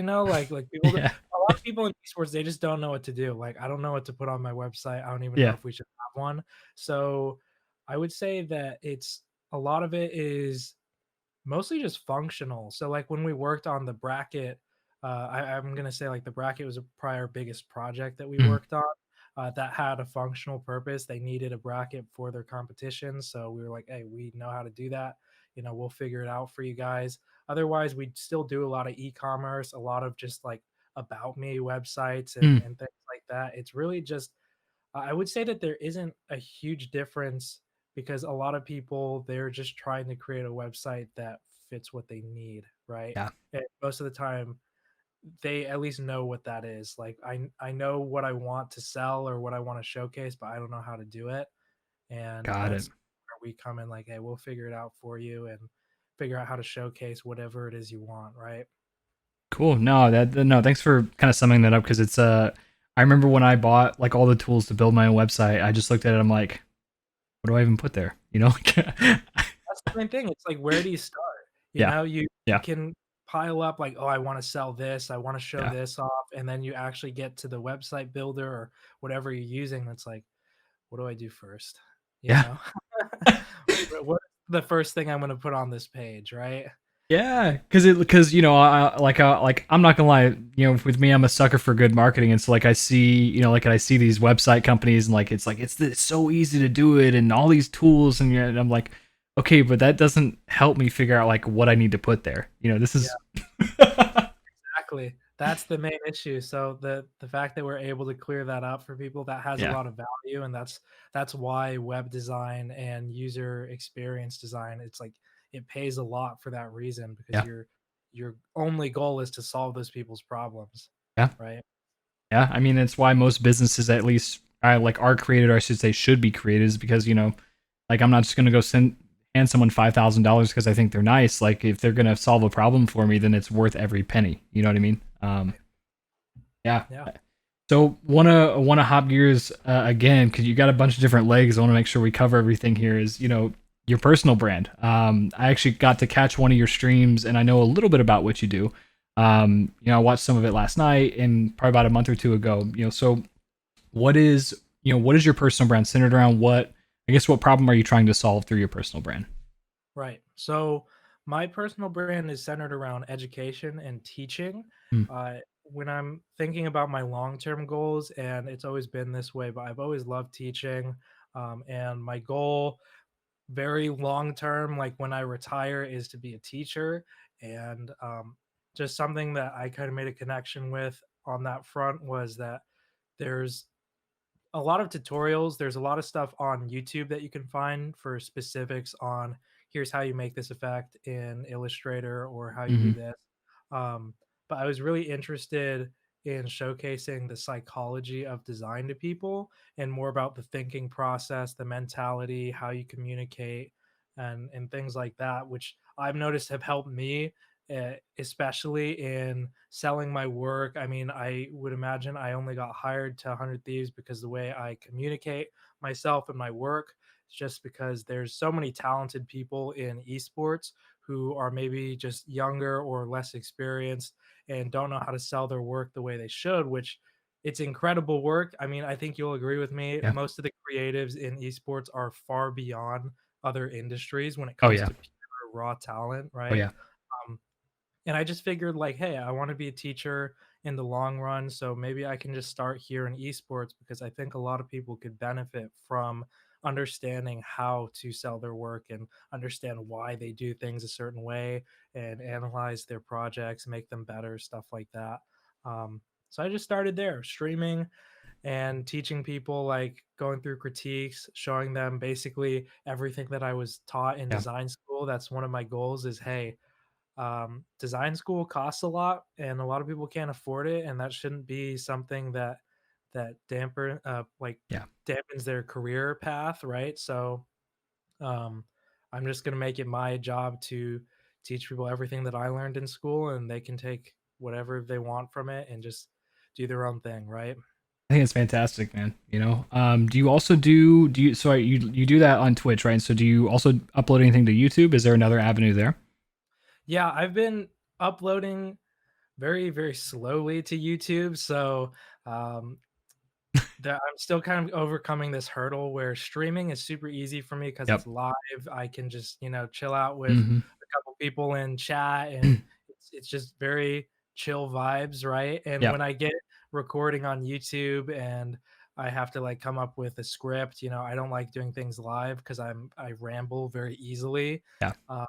like people Yeah. a lot of people in esports, they just don't know what to do. Like, I don't know what to put on my website. I don't even know Yeah. if we should have one. So I would say that a lot of it is mostly just functional. So like when we worked on the bracket, I'm gonna say like the bracket was probably our biggest project that we Mhm. worked on. That had a functional purpose. They needed a bracket for their competition, so we were like, "Hey, we know how to do that. We'll figure it out for you guys." Otherwise, we still do a lot of e-commerce, a lot of just like about me websites and Mm. and things like that. It's really just I would say that there isn't a huge difference because a lot of people, they're just trying to create a website that fits what they need, right? Yeah. And most of the time, they at least know what that is. Like I know what I want to sell or what I want to showcase, but I don't know how to do it. And Got it. that's where we come in like, hey, we'll figure it out for you and figure out how to showcase whatever it is you want, right? Cool. No, no, thanks for kind of summing that up because it's I remember when I bought like all the tools to build my own website, I just looked at it, I'm like, what do I even put there? That's the main thing. It's like, where do you start? Yeah. You Yeah. can pile up like, "Oh, I wanna sell this, I wanna show Yeah. this off," and then you actually get to the website builder or whatever you're using, that's like, "What do I do first?" You Yeah. know? What's the first thing I'm gonna put on this page, right? Yeah, because I'm not gonna lie, with me, I'm a sucker for good marketing, and so like I see, like I see these website companies, and it's so easy to do it, and all these tools, and I'm like, okay, but that doesn't help me figure out like what I need to put there. This Yeah. is, Exactly. That's the main issue. So the fact that we're able to clear that up for people, that has a yeah, lot of value, and that's why web design and user experience design, it's like it pays a lot for that reason because yeah, your only goal is to solve those people's problems, yeah, right? yeah. I mean, it's why most businesses, at least, are created, or I should say, should be created, is because like I'm not just gonna go hand someone $5,000 because I think they're nice. Like if they're gonna solve a problem for me, then it's worth every penny. You know what I mean? Yeah. Yeah. So wanna hop gears again because you got a bunch of different legs. I want to make sure we cover everything here. Is your personal brand. I actually got to catch one of your streams, and I know a little bit about what you do. I watched some of it last night and probably about a month or two ago. So what is your personal brand centered around? What I guess what problem are you trying to solve through your personal brand? Right. So my personal brand is centered around education and teaching. Mm. When I'm thinking about my long-term goals, and it's always been this way, but I've always loved teaching. And my goal, very long term, like when I retire, is to be a teacher. And just something that I kind of made a connection with on that front was that there's a lot of tutorials. There's a lot of stuff on YouTube that you can find for specifics on here's how you make this effect in Illustrator or how you do Hmm. this. Um, but I was really interested in showcasing the psychology of design to people and more about the thinking process, the mentality, how you communicate, and things like that, which I've noticed have helped me, especially in selling my work. I mean, I would imagine I only got hired to 100 Thieves because the way I communicate myself and my work, just because there's so many talented people in esports who are maybe just younger or less experienced and don't know how to sell their work the way they should, which it's incredible work. I mean, I think you'll agree with me. Yeah. Most of the creatives in esports are far beyond other industries when it Oh comes yeah. to pure raw talent, Oh right? yeah. Um, and I just figured like, hey, I want to be a teacher in the long run, so maybe I can just start here in esports because I think a lot of people could benefit from understanding how to sell their work and understand why they do things a certain way and analyze their projects, make them better, stuff like that. So I just started there, streaming and teaching people, like going through critiques, showing them basically everything that I was taught in Yeah. design school. That's one of my goals is, hey, design school costs a lot and a lot of people can't afford it, and that shouldn't be something that Yeah. dampens their career path, right? So um, I'm just going to make it my job to teach people everything that I learned in school, and they can take whatever they want from it and just do their own thing, right? I think it's fantastic, man. Do you also do you so you do that on Twitch, right? So do you also upload anything to YouTube? Is there another avenue there? Yeah, I've been uploading very, very slowly to YouTube. So um, that I'm still kind of overcoming this hurdle where streaming is super easy for me because Yep. it's live. I can just, chill out with Hmm. a couple people in chat, and it's just very chill vibes, right? And Yep. when I get recording on YouTube and I have to like come up with a script, I don't like doing things live because I ramble very easily. Yeah. Uh,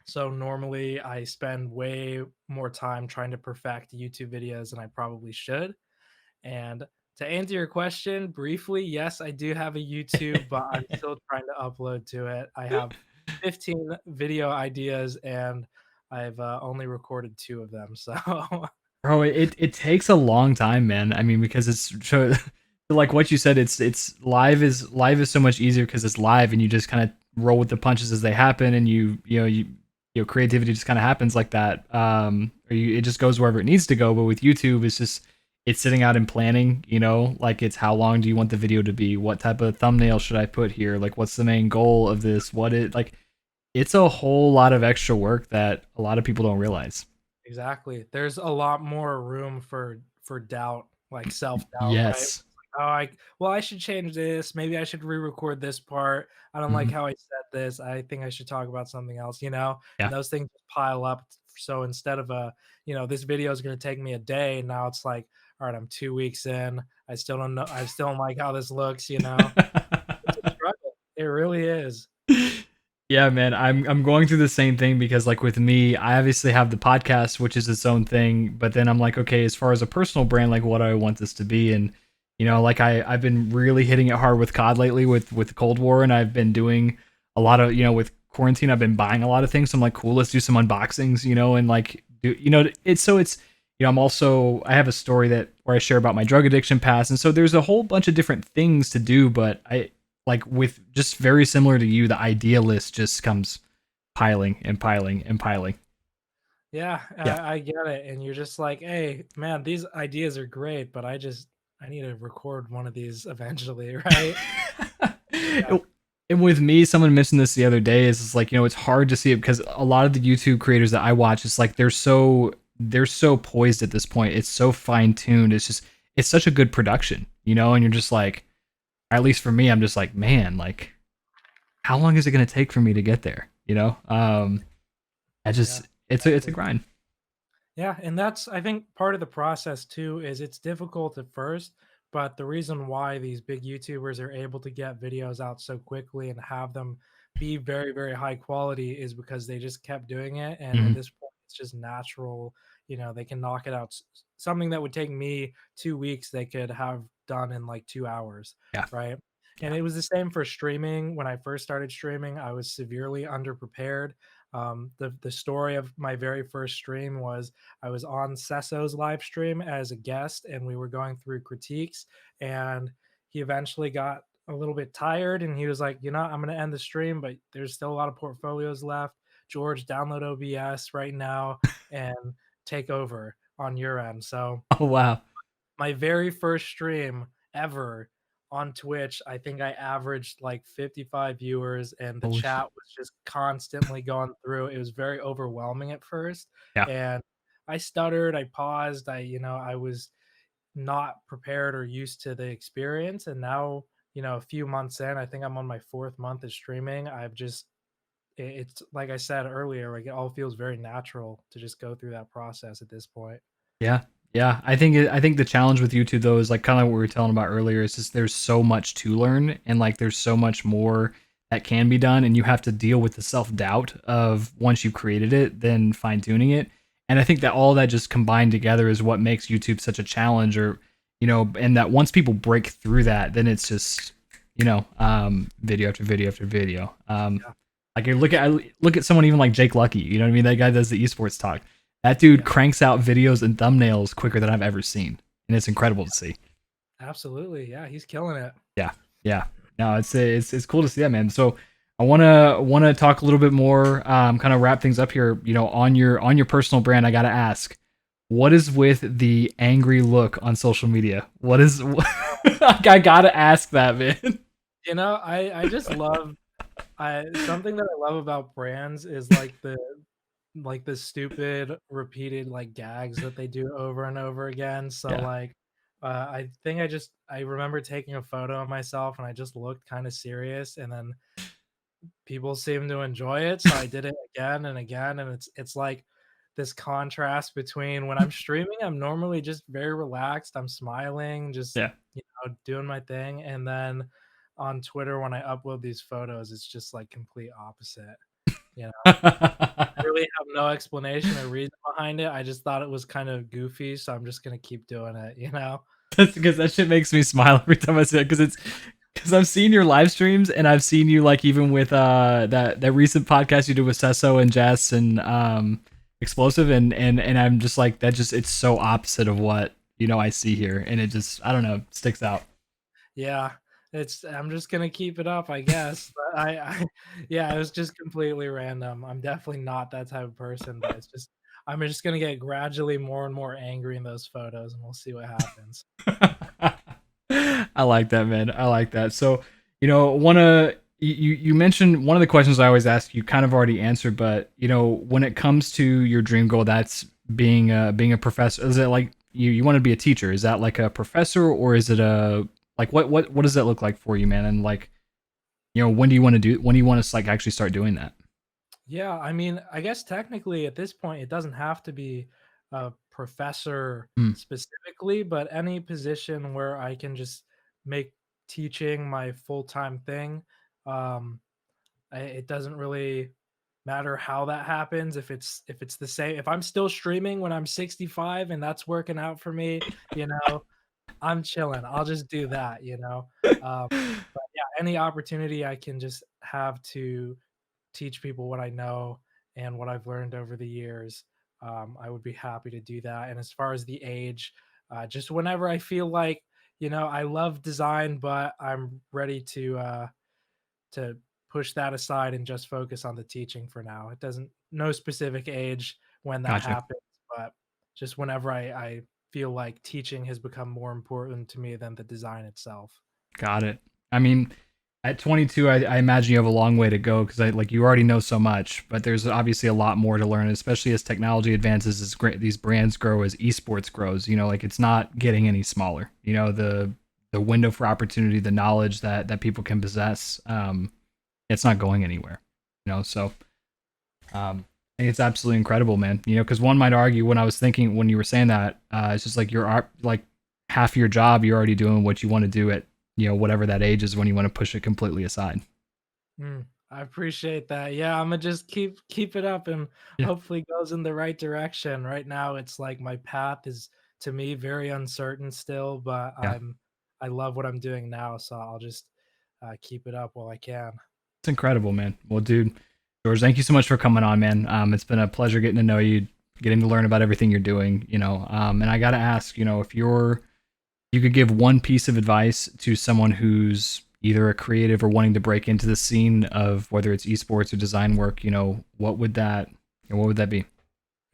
so normally I spend way more time trying to perfect YouTube videos than I probably should. And to answer your question briefly, yes, I do have a YouTube, but I'm still trying to upload to it. I have 15 video ideas and I've only recorded two of them. So, Bro, it takes a long time, man. I mean, because it's so, like what you said, it's live is so much easier because it's live and you just kind of roll with the punches as they happen, and creativity just kind of happens like that. It just goes wherever it needs to go. But with YouTube, it's sitting out and planning. Like it's how long do you want the video to be? What type of thumbnail should I put here? Like what's the main goal of this? It's a whole lot of extra work that a lot of people don't realize. exactly. There's a lot more room for doubt, like self-doubt, right? Yes. Oh, I should change this. Maybe I should re-record this part. I don't like Mhm. how I said this. I think I should talk about something else, Yeah. and those things pile up. So instead of this video is going to take me a day, now it's like, all right, I'm 2 weeks in. I still don't know. I still don't like how this looks. It's a struggle. It really is. Yeah, man, I'm going through the same thing because like with me, I obviously have the podcast, which is its own thing, but then I'm like, okay, as far as a personal brand, like what do I want this to be? And like I've been really hitting it hard with COD lately with Cold War, and I've been doing a lot of, with quarantine, I've been buying a lot of things. So I'm like, cool, let's do some unboxings, and like do I have a story that where I share about my drug addiction past, and so there's a whole bunch of different things to do, but I like with just very similar to you, the idea list just comes piling and piling and piling. Yeah, Yeah. I get it. And you're just like, hey, man, these ideas are great, but I need to record one of these eventually, right? Yeah, And with me, someone mentioned this the other day. Is it's like, it's hard to see it because a lot of the YouTube creators that I watch, it's like they're so poised at this point. It's so fine tuned. It's such a good production, and you're just like, at least for me, I'm just like, man, like how long is it gonna take for me to get there? I yeah, just it's a exactly. grind. Yeah, and that's I think part of the process too is it's difficult at first, but the reason why these big YouTubers are able to get videos out so quickly and have them be very, very high quality is because they just kept doing it. And at Mhm. this point, it's just natural. They can knock it out. Something that would take me 2 weeks, they could have done in like 2 hours, Yeah. right? And Yeah. it was the same for streaming. When I first started streaming, I was severely underprepared. The story of my very first stream was I was on Sesso's live stream as a guest, and we were going through critiques. And he eventually got a little bit tired, and he was like, I'm going to end the stream, but there's still a lot of portfolios left. George, download OBS right now and take over on your end. So Oh wow. my very first stream ever on Twitch, I think I averaged like 55 viewers, and the Holy chat shit. was just constantly going through. It was very overwhelming at first, Yeah. and I stuttered, I paused, I was not prepared or used to the experience. And now, a few months in, I think I'm on my fourth month of streaming. It's like I said earlier, like it all feels very natural to just go through that process at this point. Yeah. Yeah. I think the challenge with YouTube though is like kind of what we were telling about earlier is just there's so much to learn, and like there's so much more that can be done, and you have to deal with the self-doubt of once you've created it, then fine-tuning it. And I think that all that just combined together is what makes YouTube such a challenge, or and that once people break through that, then it's just video after video after video. Yeah. Like I look at someone even like Jake Lucky, you know what I mean? That guy does the esports talk. That dude Yeah. cranks out videos and thumbnails quicker than I've ever seen, and it's incredible to see. Absolutely. Yeah, he's killing it. Yeah, yeah. No, it's cool to see that, man. So I wanna talk a little bit more, kind of wrap things up here. On your personal brand, I gotta ask, what is with the angry look on social media? What is I gotta ask that, man. I just love I something that I love about brands is like the stupid repeated like gags that they do over and over again. So Yeah. like I think I remember taking a photo of myself and I just looked kind of serious and then people seem to enjoy it. So I did it again and again and it's like this contrast between when I'm streaming, I'm normally just very relaxed. I'm smiling, just Yeah. doing my thing. And then on Twitter when I upload these photos, it's just like complete opposite. You know, really have no explanation or reason behind it. I just thought it was kind of goofy, so I'm just gonna keep doing it. That's because that shit makes me smile every time I see it. Because I've seen your live streams and I've seen you like even with that recent podcast you did with Sesso and Jess and Explosive and I'm just like that just it's so opposite of what I see here and it just I don't know sticks out. Yeah, it's I'm just gonna keep it up, I guess. But yeah, it was just completely random. I'm definitely not that type of person, but I'm just gonna get gradually more and more angry in those photos, and we'll see what happens. I like that, man. I like that. So, wanna you mentioned one of the questions I always ask you kind of already answered, but when it comes to your dream goal, that's being a professor. Is it like you want to be a teacher? Is that like a professor or is it a like what does that look like for you, man? And like, when do you want to when do you want to like actually start doing that? Yeah, I mean, I guess technically at this point, it doesn't have to be a professor Mm, specifically, but any position where I can just make teaching my full-time thing. Um, it doesn't really matter how that happens. If it's the same, if I'm still streaming when I'm 65 and that's working out for me, you know, I'm chilling. I'll just do that. But yeah, any opportunity I can just have to teach people what I know and what I've learned over the years, I would be happy to do that. And as far as the age, just whenever I feel like, I love design, but I'm ready to push that aside and just focus on the teaching for now. It doesn't no specific age when that gotcha. happens, but just whenever I feel like teaching has become more important to me than the design itself. Got it. I mean, at 22, I imagine you have a long way to go because I like you already know so much, but there's obviously a lot more to learn, especially as technology advances, as great these brands grow, as esports grows. Like it's not getting any smaller. The window for opportunity, the knowledge that people can possess, it's not going anywhere. So I think it's absolutely incredible, man. Because one might argue when I was thinking when you were saying that, it's just like you're like half your job, you're already doing what you want to do at whatever that age is when you want to push it completely aside. I appreciate that. Yeah, I'm gonna just keep it up and Yeah, hopefully goes in the right direction. Right now, it's like my path is to me very uncertain still, but yeah, I love what I'm doing now, so I'll just keep it up while I can. it's incredible, man. Well, dude, George, thank you so much for coming on, man. It's been a pleasure getting to know you, getting to learn about everything you're doing. And I gotta ask, if you could give one piece of advice to someone who's either a creative or wanting to break into the scene of whether it's esports or design work, what would that be?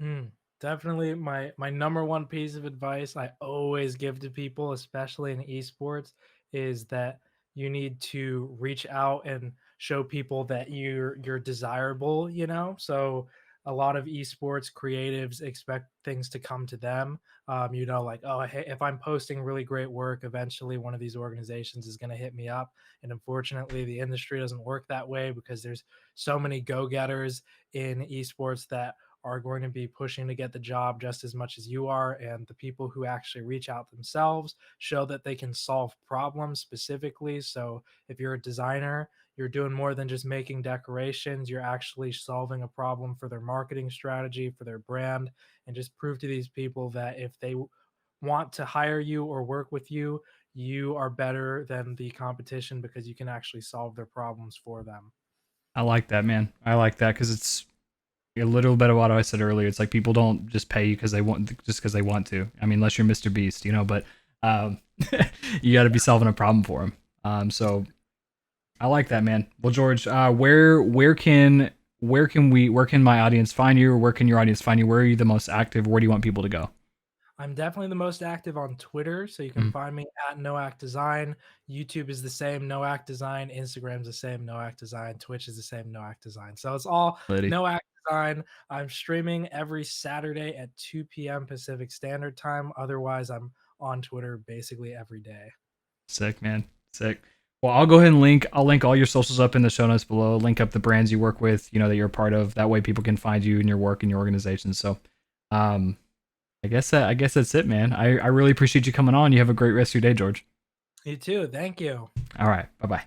Mm, definitely my number one piece of advice I always give to people, especially in esports, is that you need to reach out and show people that you're desirable. So a lot of esports creatives expect things to come to them. Like, oh, hey, if I'm posting really great work, eventually one of these organizations is going to hit me up. And unfortunately, the industry doesn't work that way because there's so many go-getters in esports that are going to be pushing to get the job just as much as you are. And the people who actually reach out themselves show that they can solve problems specifically. So if you're a designer, you're doing more than just making decorations. You're actually solving a problem for their marketing strategy, for their brand, and just prove to these people that if they want to hire you or work with you, you are better than the competition because you can actually solve their problems for them. I like that, man. I like that because it's a little bit of what I said earlier. It's like people don't just pay you because they want, just because they want to. I mean, unless you're Mr. Beast, but um, you got to be solving a problem for them. So I like that, man. Well, George, where can my audience find you, or where can your audience find you? Where are you the most active? Where do you want people to go? I'm definitely the most active on Twitter, so you can Mm. find me at Nowack Design. YouTube is the same Nowack Design. Instagram's the same Nowack Design. Twitch is the same Nowack Design. So it's all Lady. Nowack Design. I'm streaming every Saturday at 2 p.m. Pacific Standard Time. Otherwise, I'm on Twitter basically every day. Sick, man. Sick. Well, I'll go ahead and I'll link all your socials up in the show notes below. Link up the brands you work with, that you're a part of. That way people can find you and your work and your organization. So, um, I guess that's it, man. I really appreciate you coming on. You have a great rest of your day, George. You too. Thank you. All right. Bye bye.